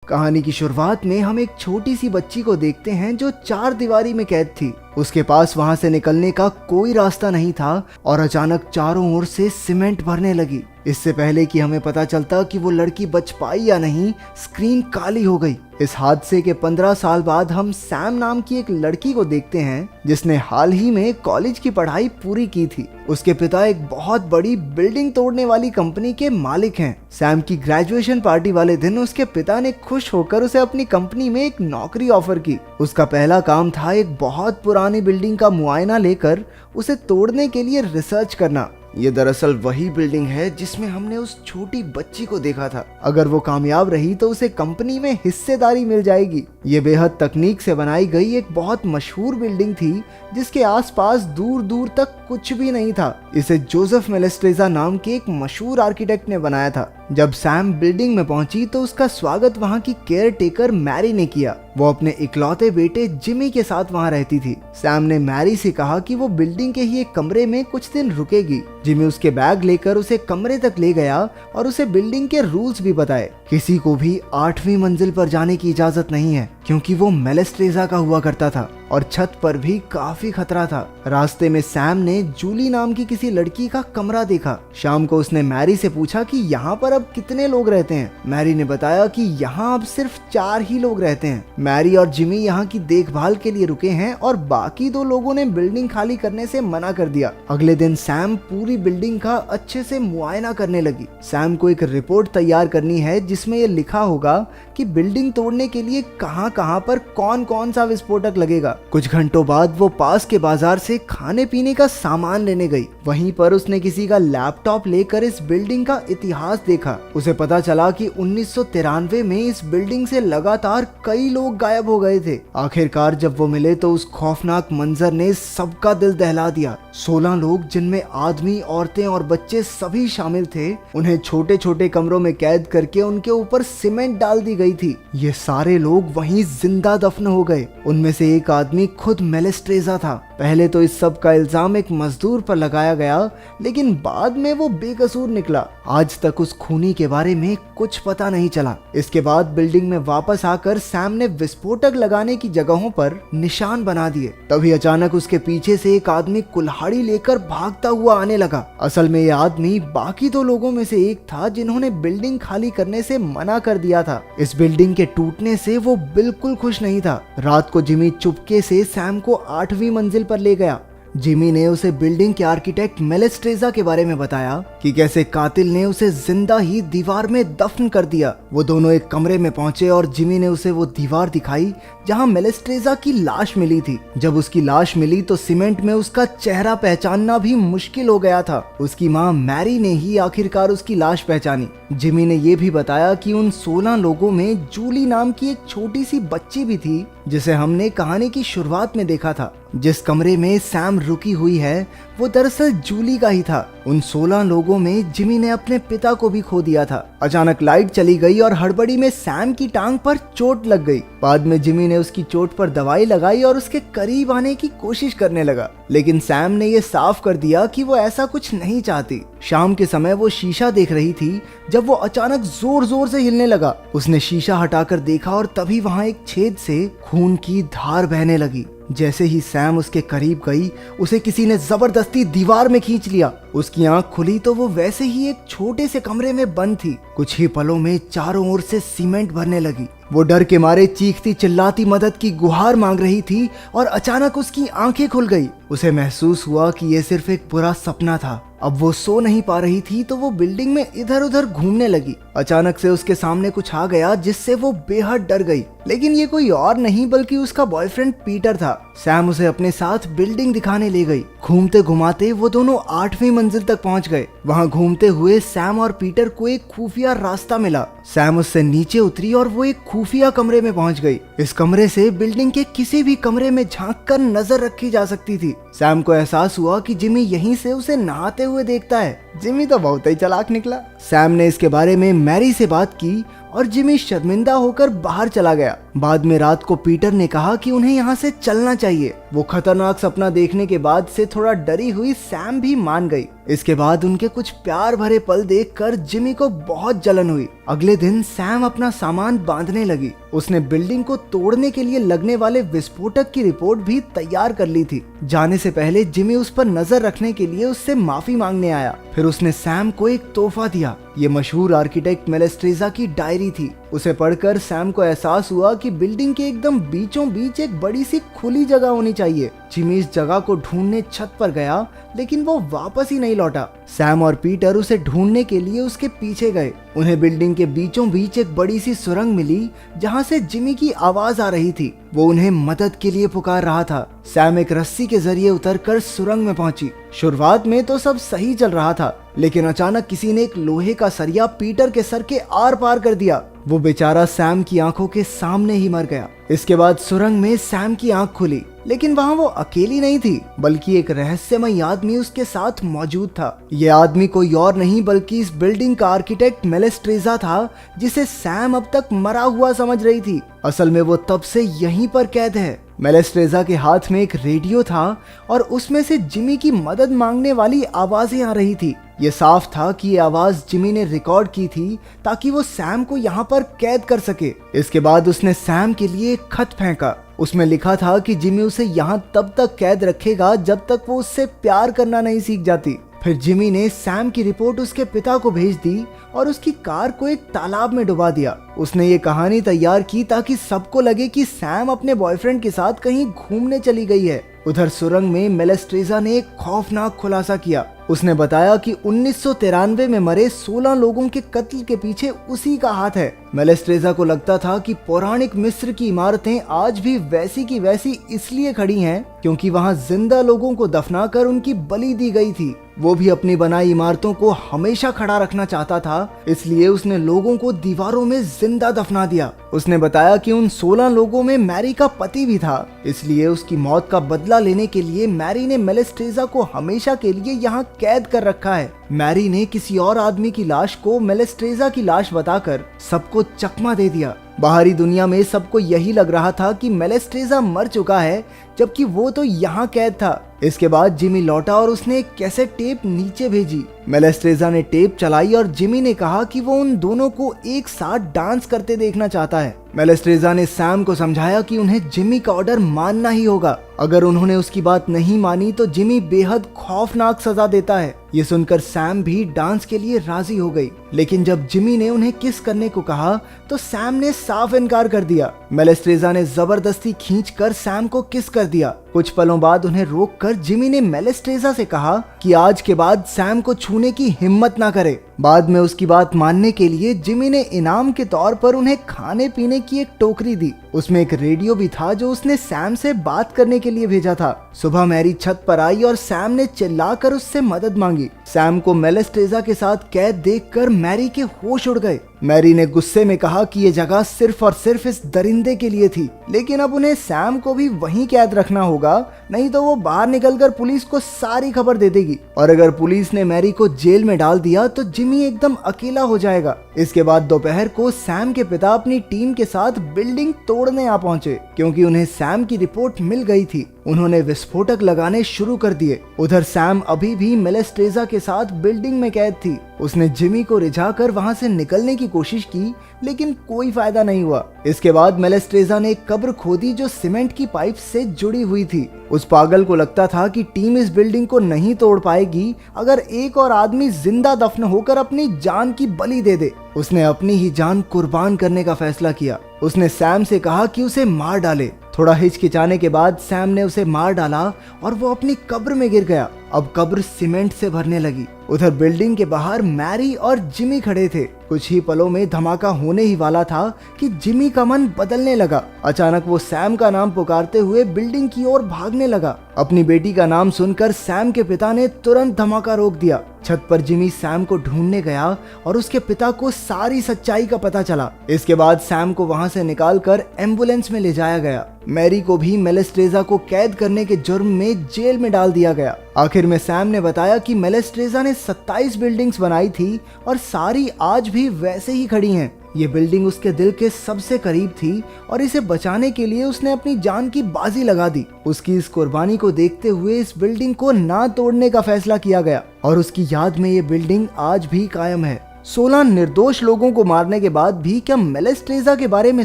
कहानी की शुरुआत में हम एक छोटी सी बच्ची को देखते हैं जो 4 दीवारी में कैद थी। उसके पास वहां से निकलने का कोई रास्ता नहीं था और अचानक चारों ओर से सीमेंट भरने लगी। इससे पहले कि हमें पता चलता कि वो लड़की बच पाई या नहीं, स्क्रीन काली हो गई। इस हादसे के 15 साल बाद हम सैम नाम की एक लड़की को देखते हैं जिसने हाल ही में कॉलेज की पढ़ाई पूरी की थी। उसके पिता एक बहुत बड़ी बिल्डिंग तोड़ने वाली कंपनी के मालिक हैं। सैम की ग्रेजुएशन पार्टी वाले दिन उसके पिता ने खुश होकर उसे अपनी कंपनी में एक नौकरी ऑफर की। उसका पहला काम था एक बहुत पुरानी बिल्डिंग का मुआयना लेकर उसे तोड़ने के लिए रिसर्च करना। ये दरअसल वही बिल्डिंग है जिसमें हमने उस छोटी बच्ची को देखा था। अगर वो कामयाब रही तो उसे कंपनी में हिस्सेदारी मिल जाएगी। ये बेहद तकनीक से बनाई गई एक बहुत मशहूर बिल्डिंग थी जिसके आसपास दूर दूर तक कुछ भी नहीं था। इसे जोसेफ मेलेस्ट्रेजा नाम के एक मशहूर आर्किटेक्ट ने बनाया था। जब सैम बिल्डिंग में पहुंची तो उसका स्वागत वहां की केयर टेकर मैरी ने किया। वो अपने इकलौते बेटे जिमी के साथ वहां रहती थी। सैम ने मैरी से कहा कि वो बिल्डिंग के ही एक कमरे में कुछ दिन रुकेगी। जिमी उसके बैग लेकर उसे कमरे तक ले गया और उसे बिल्डिंग के रूल्स भी बताए। किसी को भी 8वीं मंजिल पर जाने की इजाजत नहीं है क्योंकि वो मेलेस्ट्रेजा का हुआ करता था और छत पर भी काफी खतरा था। रास्ते में सैम ने जूली नाम की किसी लड़की का कमरा देखा। शाम को उसने मैरी से पूछा कि यहाँ पर अब कितने लोग रहते हैं। मैरी ने बताया कि यहाँ अब सिर्फ 4 ही लोग रहते हैं। मैरी और जिमी यहाँ की देखभाल के लिए रुके हैं और बाकी 2 लोगों ने बिल्डिंग खाली करने से मना कर दिया। अगले दिन सैम पूरी बिल्डिंग का अच्छे से मुआयना करने लगी। सैम को एक रिपोर्ट तैयार करनी है जिसमें यह लिखा होगा कि बिल्डिंग तोड़ने के लिए कहां कहां पर कौन कौन सा विस्फोटक लगेगा। कुछ घंटों बाद वो पास के बाजार से खाने पीने का सामान लेने गई। वहीं पर उसने किसी का लैपटॉप लेकर इस बिल्डिंग का इतिहास देखा। उसे पता चला कि 1993 में इस बिल्डिंग से लगातार कई लोग गायब हो गए थे। आखिरकार जब वो मिले तो उस खौफनाक मंजर ने सबका दिल दहला दिया। 16 लोग जिनमें आदमी, औरतें और बच्चे सभी शामिल थे, उन्हें छोटे छोटे कमरों में कैद करके उनके ऊपर सीमेंट डाल दी गई थी। ये सारे लोग वहीं जिंदा दफन हो गए। उनमें से एक आदमी खुद मेलेस्ट्रेजा था। पहले तो इस सब का इल्जाम एक मजदूर पर लगाया गया लेकिन बाद में वो बेकसूर निकला। आज तक उस खूनी के बारे में कुछ पता नहीं चला। इसके बाद बिल्डिंग में वापस आकर सैम ने विस्फोटक लगाने की जगहों पर निशान बना दिए। तभी अचानक उसके पीछे से एक आदमी कुल्हाड़ी लेकर भागता हुआ आने लगा। असल में यह आदमी बाकी 2 लोगों में से एक था जिन्होंने बिल्डिंग खाली करने से मना कर दिया था। इस बिल्डिंग के टूटने से वो बिल्कुल खुश नहीं था। रात को जिमी चुपके से सैम को 8वीं मंजिल पर ले गया। जिमी ने उसे बिल्डिंग के आर्किटेक्ट मेलेस्ट्रेजा के बारे में बताया कि कैसे कातिल ने उसे जिंदा ही दीवार में दफन कर दिया। वो दोनों एक कमरे में पहुंचे और जिमी ने उसे वो दीवार दिखाई जहां मेलेस्ट्रेजा की लाश मिली थी। जब उसकी लाश मिली तो सीमेंट में उसका चेहरा पहचानना भी मुश्किल हो गया था। उसकी मां मैरी ने ही आखिरकार उसकी लाश पहचानी। जिमी ने यह भी बताया कि उन 16 लोगों में जूली नाम की एक छोटी सी बच्ची भी थी जिसे हमने कहानी की शुरुआत में देखा था। जिस कमरे में सैम रुकी हुई है वो दरअसल जूली का ही था। उन 16 लोगों में जिमी ने अपने पिता को भी खो दिया था। अचानक लाइट चली गई और हड़बड़ी में सैम की टांग पर चोट लग गई। बाद में जिमी ने उसकी चोट पर दवाई लगाई और उसके करीब आने की कोशिश करने लगा, लेकिन सैम ने यह साफ कर दिया कि वो ऐसा कुछ नहीं चाहती। शाम के समय वो शीशा देख रही थी जब वो अचानक जोर जोर से हिलने लगा। उसने शीशा हटाकर देखा और तभी वहां एक छेद से खून की धार बहने लगी। जैसे ही सैम उसके करीब गई उसे किसी ने जबरदस्ती दीवार में खींच लिया। उसकी आंख खुली तो वो वैसे ही एक छोटे से कमरे में बंद थी। कुछ ही पलों में चारों ओर से सीमेंट भरने लगी। वो डर के मारे चीखती चिल्लाती मदद की गुहार मांग रही थी और अचानक उसकी आंखें खुल गई। उसे महसूस हुआ कि यह सिर्फ एक बुरा सपना था। अब वो सो नहीं पा रही थी तो वो बिल्डिंग में इधर उधर घूमने लगी। अचानक से उसके सामने कुछ आ गया जिससे वो बेहद डर गई, लेकिन ये कोई और नहीं बल्कि उसका बॉयफ्रेंड पीटर था। सैम उसे अपने साथ बिल्डिंग दिखाने ले गई। घूमते घुमाते वो दोनों 8वीं मंजिल तक पहुंच गए। वहां घूमते हुए सैम और पीटर को एक खुफिया रास्ता मिला। सैम उससे नीचे उतरी और वो एक खुफिया कमरे में पहुंच गई। इस कमरे से बिल्डिंग के किसी भी कमरे में झांक कर नजर रखी जा सकती थी। सैम को एहसास हुआ कि जिमी यहीं से उसे नहाते हुए देखता है। जिमी तो बहुत ही चालाक निकला। सैम ने इसके बारे में मैरी से बात की और जिमी शर्मिंदा होकर बाहर चला गया। बाद में रात को पीटर ने कहा कि उन्हें यहाँ से चलना चाहिए। वो खतरनाक सपना देखने के बाद से थोड़ा डरी हुई सैम भी मान गई। इसके बाद उनके कुछ प्यार भरे पल देखकर जिमी को बहुत जलन हुई। अगले दिन सैम अपना सामान बांधने लगी। उसने बिल्डिंग को तोड़ने के लिए लगने वाले विस्फोटक की रिपोर्ट भी तैयार कर ली थी। जाने से पहले जिमी उस पर नजर रखने के लिए उससे माफी मांगने आया। फिर उसने सैम को एक तोहफा दिया। ये मशहूर आर्किटेक्ट मेलेस्ट्रेजा की डायरी थी। उसे पढ़कर सैम को एहसास हुआ कि बिल्डिंग के एकदम बीचों बीच एक बड़ी सी खुली जगह होनी चाहिए। जिमी इस जगह को ढूंढने छत पर गया, लेकिन वो वापस ही नहीं लौटा। सैम और पीटर उसे ढूंढने के लिए उसके पीछे गए। उन्हें बिल्डिंग के बीचों बीच एक बड़ी सी सुरंग मिली जहां से जिमी की आवाज आ रही थी। वो उन्हें मदद के लिए पुकार रहा था। सैम एक रस्सी के जरिए उतरकर सुरंग में पहुंची। शुरुआत में तो सब सही चल रहा था, लेकिन अचानक किसी ने एक लोहे का सरिया पीटर के सर के आर पार कर दिया। वो बेचारा सैम की आंखों के सामने ही मर गया। इसके बाद सुरंग में सैम की आंख खुली, लेकिन वहाँ वो अकेली नहीं थी, बल्कि एक रहस्यमय आदमी उसके साथ मौजूद था। ये आदमी कोई और नहीं बल्कि इस बिल्डिंग का आर्किटेक्ट मेलेस्ट्रेजा था, जिसे सैम अब तक मरा हुआ समझ रही थी। असल में वो तब से यहीं पर कैद है। मेलेस्ट्रेजा के हाथ में एक रेडियो था और उसमें से जिमी की मदद मांगने वाली आवाजें आ रही थी। ये साफ था कि ये आवाज जिमी ने रिकॉर्ड की थी ताकि वो सैम को यहाँ पर कैद कर सके। इसके बाद उसने सैम के लिए एक खत फेंका। उसमें लिखा था कि जिमी उसे यहाँ तब तक कैद रखेगा जब तक वो उससे प्यार करना नहीं सीख जाती। फिर जिमी ने सैम की रिपोर्ट उसके पिता को भेज दी और उसकी कार को एक तालाब में डुबा दिया। उसने ये कहानी तैयार की ताकि सबको लगे कि सैम अपने बॉयफ्रेंड के साथ कहीं घूमने चली गई है। उधर सुरंग में मेलेस्ट्रेजा ने एक खौफनाक खुलासा किया। उसने बताया कि 1993 में मरे 16 लोगों के कत्ल के पीछे उसी का हाथ है। मेलेस्ट्रेजा को लगता था कि पौराणिक मिस्र की इमारतें आज भी वैसी की वैसी इसलिए खड़ी हैं क्योंकि वहां जिंदा लोगों को दफनाकर उनकी बलि दी गई थी। वो भी अपनी बनाई इमारतों को हमेशा खड़ा रखना चाहता था, इसलिए उसने लोगों को दीवारों में जिंदा दफना दिया। उसने बताया कि उन 16 लोगों में मैरी का पति भी था, इसलिए उसकी मौत का बदला लेने के लिए मैरी ने मेलेस्ट्रेजा को हमेशा के लिए यहाँ कैद कर रखा है। मैरी ने किसी और आदमी की लाश को मेलेस्ट्रेजा की लाश बताकर सबको चकमा दे दिया। बाहरी दुनिया में सबको यही लग रहा था कि मेलेस्ट्रेजा मर चुका है, जबकि वो तो यहाँ कैद था। इसके बाद जिमी लौटा और उसने एक कैसेट टेप नीचे भेजी। मेलेस्ट्रेजा ने टेप चलाई और जिमी ने कहा कि वो उन दोनों को एक साथ डांस करते देखना चाहता है। मेलेस्ट्रेजा ने सैम को समझाया कि उन्हें जिमी का ऑर्डर मानना ही होगा। अगर उन्होंने उसकी बात नहीं मानी तो जिमी बेहद खौफनाक सजा देता है। ये सुनकर सैम भी डांस के लिए राजी हो गई, लेकिन जब जिमी ने उन्हें किस करने को कहा तो सैम ने साफ इनकार कर दिया। मेलेस्ट्रेजा ने जबरदस्ती खींचकर सैम को किस कर दिया। कुछ पलों बाद उन्हें रोककर जिमी ने मेलेस्ट्रेजा से कहा कि आज के बाद सैम को छूने की हिम्मत ना करे। बाद में उसकी बात मानने के लिए जिमी ने इनाम के तौर पर उन्हें खाने पीने की एक टोकरी दी। उसमें एक रेडियो भी था जो उसने सैम से बात करने के लिए भेजा था। सुबह मैरी छत पर आई और सैम ने चिल्लाकर उससे मदद मांगी। सैम को मेलेस्ट्रेजा के साथ कैद देखकर मैरी के होश उड़ गए। मैरी ने गुस्से में कहा कि ये जगह सिर्फ और सिर्फ इस दरिंदे के लिए थी, लेकिन अब उन्हें सैम को भी वहीं कैद रखना होगा, नहीं तो वो बाहर निकलकर पुलिस को सारी खबर दे देगी। और अगर पुलिस ने मैरी को जेल में डाल दिया तो जिमी एकदम अकेला हो जाएगा। इसके बाद दोपहर को सैम के पिता अपनी टीम के साथ बिल्डिंग तोड़ने आ पहुंचे, क्योंकि उन्हें सैम की रिपोर्ट मिल गई थी। उन्होंने विस्फोटक लगाने शुरू कर दिए। उधर सैम अभी भी मेलेस्ट्रेजा के साथ बिल्डिंग में कैद थी। उसने जिमी को रिझाकर वहां से निकलने की कोशिश की, लेकिन कोई फायदा नहीं हुआ। इसके बाद मेलेस्ट्रेजा ने एक कब्र खोदी जो सीमेंट की पाइप से जुड़ी हुई थी। उस पागल को लगता था कि टीम इस बिल्डिंग को नहीं तोड़ पाएगी अगर एक और आदमी जिंदा दफन होकर अपनी जान की बलि दे दे। उसने अपनी ही जान कुर्बान करने का फैसला किया। उसने सैम से कहा कि उसे मार डाले। थोड़ा हिचकिचाने के बाद सैम ने उसे मार डाला और वो अपनी कब्र में गिर गया। अब कब्र सीमेंट से भरने लगी। उधर बिल्डिंग के बाहर मैरी और जिमी खड़े थे। कुछ ही पलों में धमाका होने ही वाला था कि जिमी का मन बदलने लगा। अचानक वो सैम का नाम पुकारते हुए बिल्डिंग की ओर भागने लगा। अपनी बेटी का नाम सुनकर सैम के पिता ने तुरंत धमाका रोक दिया। छत पर जिमी सैम को ढूंढने गया और उसके पिता को सारी सच्चाई का पता चला। इसके बाद सैम को वहां से निकालकर एम्बुलेंस में ले जाया गया। मैरी को भी मेलेस्ट्रेजा को कैद करने के जुर्म में जेल में डाल दिया गया। आखिर में सैम ने बताया कि मेलेस्ट्रेजा ने 27 बिल्डिंग्स बनाई थी और सारी आज भी वैसे ही खड़ी हैं। ये बिल्डिंग उसके दिल के सबसे करीब थी और इसे बचाने के लिए उसने अपनी जान की बाजी लगा दी। उसकी इस कुर्बानी को देखते हुए इस बिल्डिंग को ना तोड़ने का फैसला किया गया और उसकी याद में ये बिल्डिंग आज भी कायम है। 16 निर्दोष लोगों को मारने के बाद भी क्या मेलेस्ट्रेजा के बारे में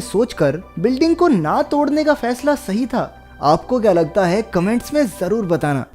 सोचकर बिल्डिंग को ना तोड़ने का फैसला सही था? आपको क्या लगता है, कमेंट्स में जरूर बताना।